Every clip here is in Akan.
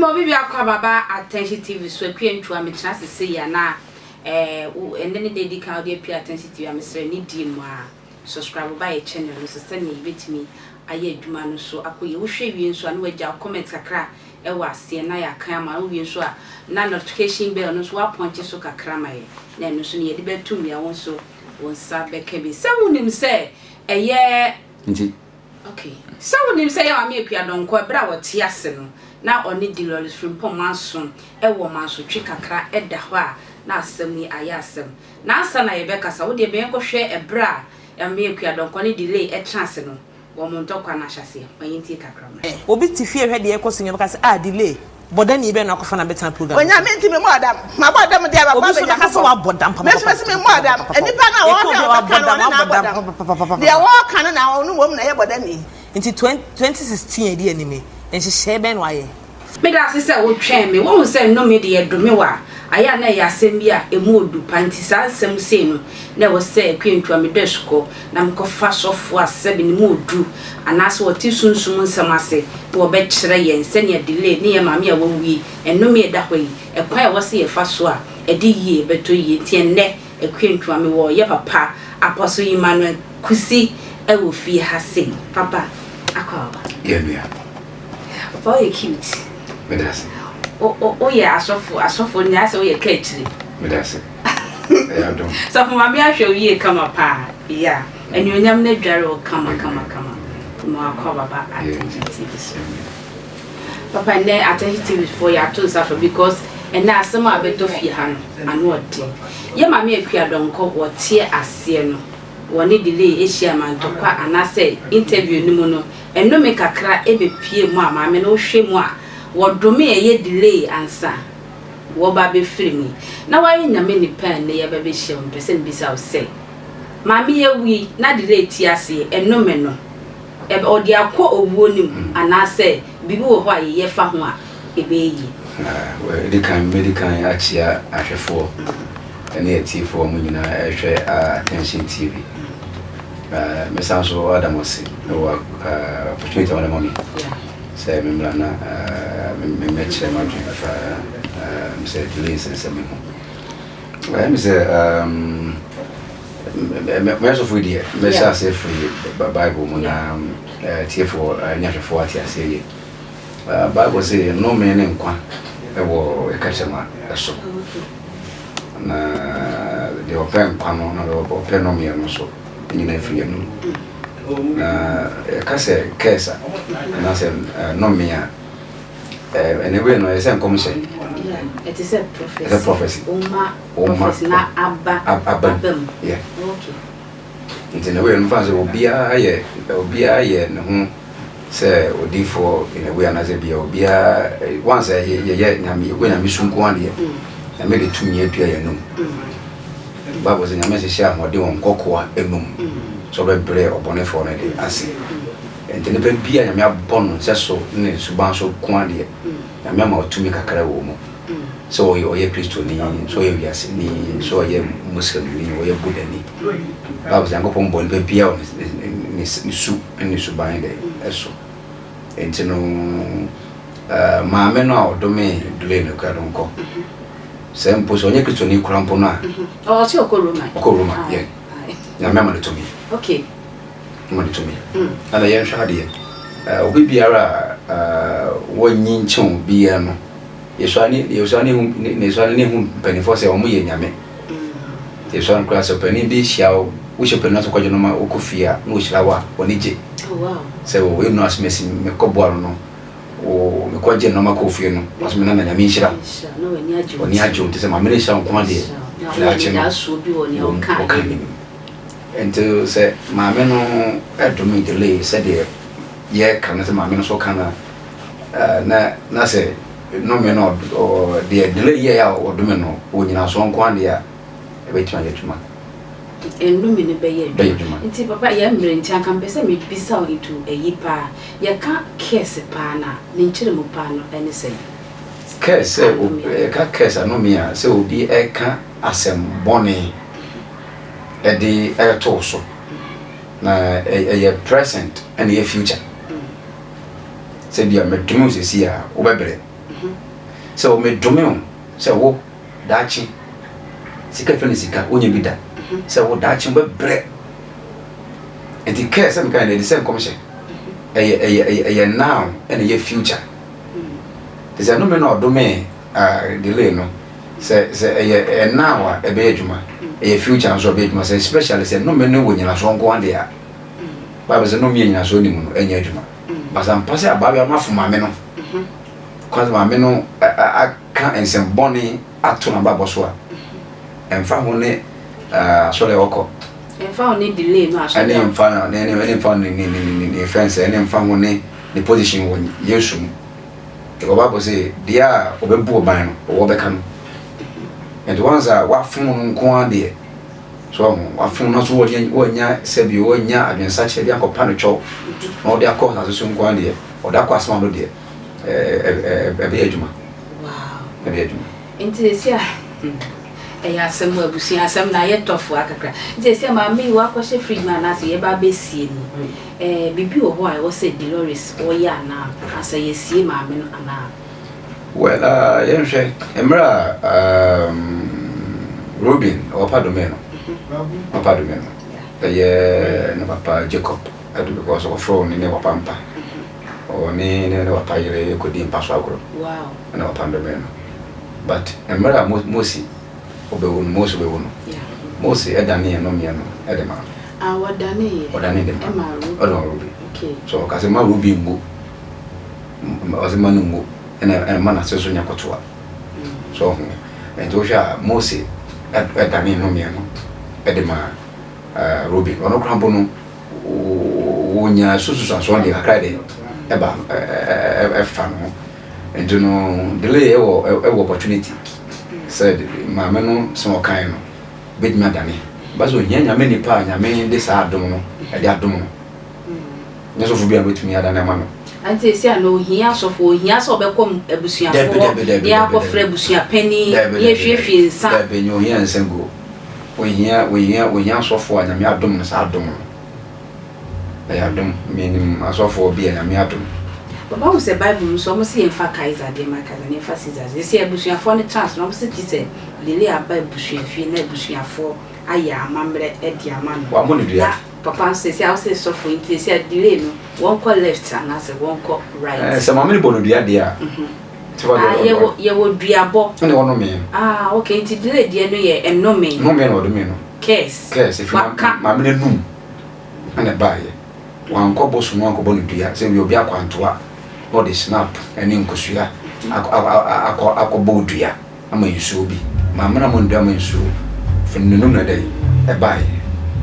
mo bibi akwa baba attention TV so akwantu am chance say ya na and then they can dey pay attention to am say ni di mu a subscribe by channel so say na yebetimi aye adwuma no so akoye wo hwe wie nso an wagya comment kakra e wa ase na ya kan ma wo wie nso a na notification bell no so wa point so kakra ma ye na no so ne yede betum ya won so won sa beka bi se wonim se eye nti okay se wonim se ya ma Akua Donkor bra wo tie ase no na oni di lolis from pomanson e wo manso twi kakra e da ho a na asem ni aya asem na asa na ye beka sa wo de be enko hwe e bra ya ma Akua Donkor ni delay e chance no wo mo ntokwa na hyase mayinti kakra ma obi ti fie hwe de ekoso nyem ka se delay boda ni be na akofo na betan program onya menti me modam ma bodam de aba obi so ka se wa bodam papa mesi me modam enipa na wo de wo kan na wo no mom na ye bodam ni nti 2016 edi anime ense shebe no aye me da se wo twen me wo se no me de edome wa aya na ya asem bia emu odu panti sa asem se no na wo se akwantu am desko na mkofa sofo asebi ni mu odu anase wo ti sunsum nsem ase wo be kire yen se ne delay ne ye mame a wo wi eno me da hɔ yi ekwan wo se ye fa so a edi yie beto yie tie ne akwantu am wo ye papa apostle Emmanuel Kusi e wo fi ha se papa akwa yeah boy cute medase oh yeah asofo ni ase o ye kachiri medase don so for mama ahwe wie kama pa yeah enyonyam na dware o kama mo akwa baba attention TV papa ne attention TV for ya to suffer because and na asem abeto fie ha no anu odi ye mama Akua Donkor wo tie ase no woni delay eshia mantokwa anase interview ni mu no eno me kakra ebe pie mu a mama no hwe mu a wodome ye delay ansa wo ba be free na waye nyame ni pen ne ye ba be hye on pese mbisa o say mama ye wi na delay ti ase eno me no e odi akọ owuo nim anase bibi wo ho a ye fa ho a ebe yi we kan medical achia ahwefo ene T4 mu nyina ehwe attention TV me sanso adamosi no opportunity wala mami say me mlana me meche ma dwen fa me say delay sense me ho me say me so free there me say free Bible mu na T4 nyahwefo atia say Bible say no me ne nkwa e wo e kachema eso na de open pano na de open no me no so ni na free no na ka se kesa na se no me a anyway no ese commission it is a prophecy it's a prophecy prophecy na abba yeah okay in a way no fancy obia ye ne ho se odifo in a way anaze bia obia once ye nyame go nyame sunku ade na me de tumi atua ye no Bible say nyame se sha mode won kokoa enum so be bre obone for na de ase ente ne ben bia nyame abon se so ne suban so ko ade nyame ma otumi kakara wo mu so oye Kristo ni so ye wiase ni so ye muslim ni oye buddha ni Bible say ngopon bon be bia ni su ni suban de eso ente no maame no a odome dule no Akua Donkor sempo so nye Kristo ni kurampo no a oh si okoroma yeah na me ma to me okay ma to me ana ye nhwa de obi biara wonyi nchen bia no yeswani hu penifo se omo ye nyame yeswani kra se pani bi hiao wo she pani so kwaje no ma okofia no hira wa oni je oh wow se wo we no asmesi me koboaro no o me kwaje no ma kofie no asme na nyame hira no oni ajo te se ma me hira nko ade na che no so bi woni o kan ento se ma me no edumi delay se de ye kan se ma me no so kan na se no me no de delay ye ya odumi no o nyina so nko ade a ebetima yetuma enu me ne be ye nti papa ya mre nti aka mpese me bisa o itu eyipa ye ka kese pa na ne nchire mu pa no ene se kese o ka kese no me a se obi e ka asem bone e de e to so na e present and e future se bia me tumu se sia o bebre So me domino say wo dachi sika fene sika onye bi da say wo dachi be bre and the care some kind of the same commission a now and a future there's a no me no do me delay no say a now a be adwuma a future so be adwuma say especially say no me no wo nyina so nko ande a Bible say no me nyina so ni mu no enya adwuma but am pass about your mafo ma me no cause ma me no aka ensem boni ato na babo so a emfa ho ne so le woko emfa ho ne delay no aso ani emfa na ne emfa ni fence ani emfa ho ne the position won yesu the Bible say dia obebu oban no wo beka no and once wa fun nko ade so wa fun no so wo nya sebi wo nya adwensa che bia kopa no cho no de akọ na so nko ade o da kwa asma no de be adwuma wow be adwuma enti sia ya asem abusi asem na ye tofu akakra enti sia ma mi wa kwose fridge man na se ye ba be sie ni bibi wo ho a wo se Dolores o ya na asa ye sie ma me no ana well yenhwe emra Robin o pa domeno papa domeno ye na papa Jacob adu because of from ni ne papa mpa o ni ne papa yere ko di mpa so agro wow na papa domeno but emra Mosi obewono Mosi obewono Mosi edani no me no edema wadani dem odo Ruby okay so kasi ma Ruby mbo ozema no mbo ena mana seso nya kotoa so ento sha Mosi edani no me no edema Ruby ono krambo no wonya susu so ndi kakra de eba fa no ento no delay ewo opportunity said mama no so kan no bit me adani bazo nyanya me nipa nyame de sa adom no e de adom no nyeso fu bia betumi adani ma no anti sia no hia so bekom abusuafo dia akofra abusua pani ye hwehwe nsa da be nyo hia nsengo wo hia so fo anyame adom no sa adom no e adom minim asofo bia nyame adom baba wo se Bible so mo se emfa Kaiser de makaza ne emfa Caesar ze se abusuafo ne chance no mo se ti se lele aba abusuafie na abusuafo aya amamre e di amano wa mo ne dua papa se se awse so fo inti se delay no one call left and as one call right se mama ne bono dua dia ye wo duabo ne wono me okay inti delay dia no ye enome no me no do me no case if mama ne num ana baaye wan ko bosu no ko bono dua se bi obi akwantoa body snap eni nkosua akọ dua ama yusu bi mama na mo ndu ama yusu fenenu na dai e bai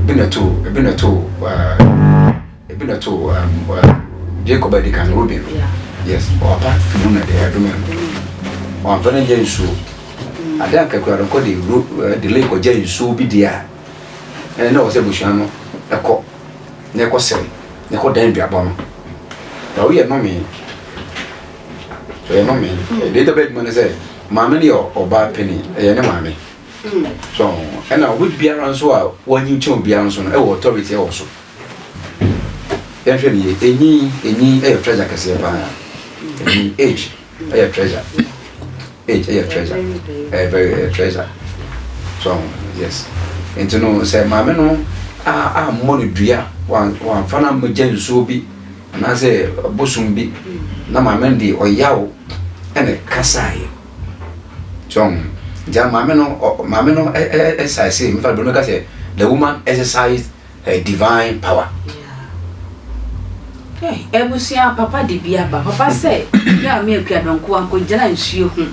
ebi na to Jacob Adikan Ruby yes or apart fenenu na dai adome o fenenu je yusu ada ka kwaro ko de delay ko je yusu bi dia na o se busua no ekọ na ekọ sere na ekọ dan bia bo no da we no me so you know me the bed man say mama ni oba penny e ne mama so and now with biara so a when you chon biara so no e authority e wo so e hwe ni enyi e treasure kase ba age e treasure very treasure so yes and no say mama no money dua wan fana majan so bi na say bosum bi na mama ndi oyawo ene kasai so ja mama no exercise me fa do no say the woman exercise her divine power ebusia papa de bia ba papa say ya me Akua Donkor anko jana nsuo hu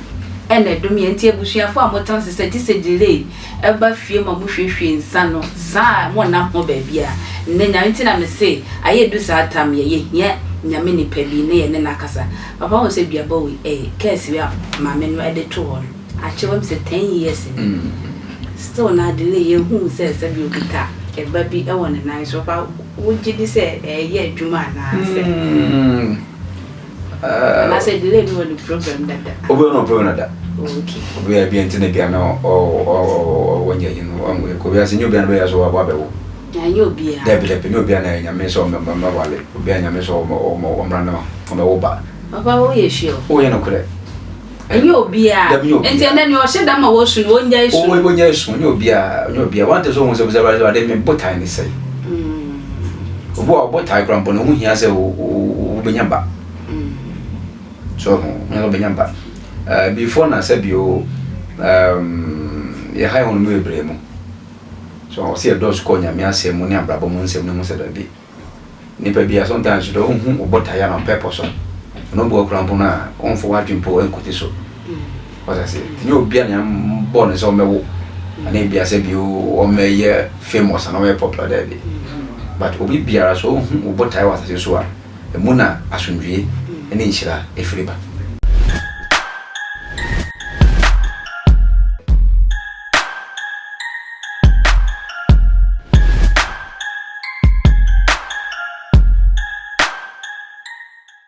ene do me enti ebusia fo amotan se ti delay eba fie ma muhwehwe nsa no za mo na ho ba bia ne nya enti na me say aye du sa tam ye hia nyame ni peli ne ye ne nakasa papa wo se bia ba we case we mama no e de to ho a chewem se 10 years still na delay ye hu se bi okita e ba bi e won na so pa wo gidi se ye adwuma na se na se delay no the program dada obo no problem dada okay obo ya bi enti na bia na wonye yin ko bia se nyu bia na bia so wa ba wo ayo bia debe no bia na nyame so mama wale bia nyame so o mra no o ba papa wo ye sure o ye no kure enye obia enti ene ne o hyeda ma wo su no onya isu onya isu onye obia want so won se ba de me botai ni sei obo botai krampo no hu hia se o benya ba so no benya ba before na se bio ye hai on no ebremu so se dos ko nya me asem ne abrabo mo nsem ne mo se da bi ni pa bia sometimes do hu botai na purpose no bo krampo na on fo wadwimpo enkote so what I say ni obia na born so mewo na bia se bi o meye famous na we popular there bi but obi biara so hu botai wa se so a emu na asundwie ene nhyira efriba